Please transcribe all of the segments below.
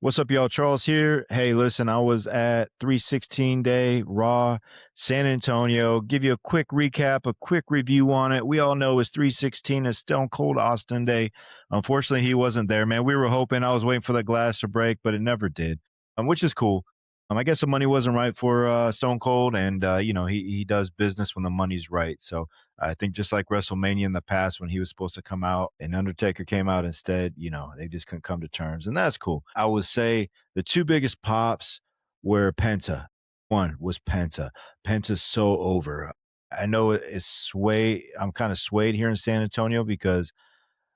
What's up, y'all? Charles here. Hey, listen, I was at 316 Day Raw, San Antonio. Give you a quick recap, a quick review on it. We all know it's 316 is Stone Cold Austin Day. Unfortunately, he wasn't there, man. We were hoping, I was waiting for the glass to break, but it never did, which is cool. I guess the money wasn't right for Stone Cold, and he does business when the money's right. So I think just like WrestleMania in the past when he was supposed to come out and Undertaker came out instead, they just couldn't come to terms. And that's cool. I would say the two biggest pops were Penta. One was Penta. Penta's so over. I know it's sway. I'm kind of swayed here in San Antonio because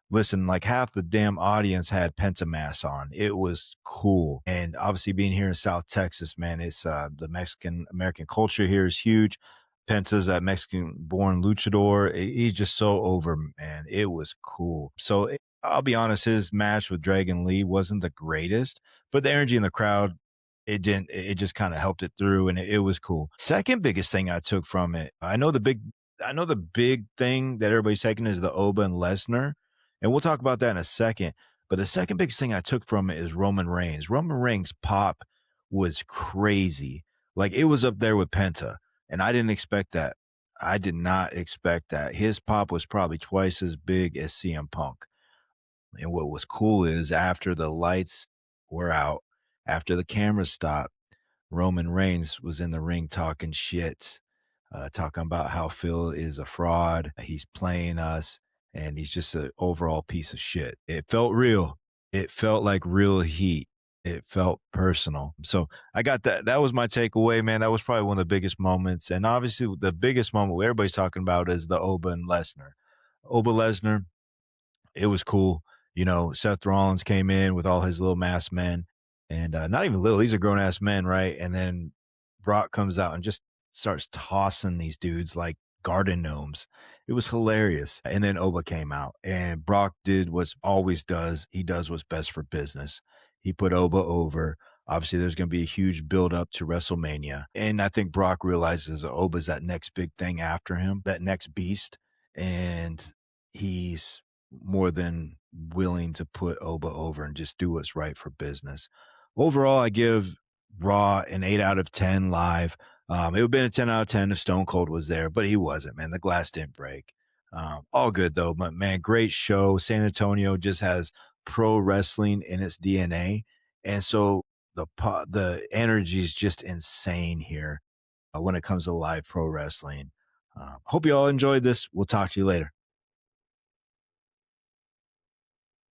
listen, like half the damn audience had Pentamass on. It was cool. And obviously being here in South Texas, man, it's the Mexican American culture here is huge. Penta's that Mexican born luchador. He's just so over, man. It was cool. So I'll be honest, his match with Dragon Lee wasn't the greatest, but the energy in the crowd, it just kind of helped it through and it was cool. Second biggest thing I took from it, I know the big thing that everybody's taking is the Oba and Lesnar, and we'll talk about that in a second. But the second biggest thing I took from it is Roman Reigns. Roman Reigns' pop was crazy. Like it was up there with Penta. And I didn't expect that. I did not expect that. His pop was probably twice as big as CM Punk. And what was cool is after the lights were out, after the cameras stopped, Roman Reigns was in the ring talking shit, talking about how Phil is a fraud. He's playing us, and he's just an overall piece of shit. It felt real. It felt like real heat. It felt personal. So I got that. That was my takeaway, man. That was probably one of the biggest moments. And obviously, the biggest moment everybody's talking about is the Oba and Lesnar. Oba Lesnar, it was cool. Seth Rollins came in with all his little masked men, and not even little, these are grown ass men, right? And then Brock comes out and just starts tossing these dudes like garden gnomes. It was hilarious. And then Oba came out, and Brock did what always does. He does what's best for business. He put Oba over. Obviously, there's going to be a huge build up to WrestleMania. And I think Brock realizes Oba's that next big thing after him, that next beast. And he's more than willing to put Oba over and just do what's right for business. Overall, I give Raw an 8 out of 10 live. It would have been a 10 out of 10 if Stone Cold was there, but he wasn't, man. The glass didn't break. All good, though. But, man, great show. San Antonio just has pro wrestling in its DNA. And so the energy is just insane here when it comes to live pro wrestling. Hope you all enjoyed this. We'll talk to you later.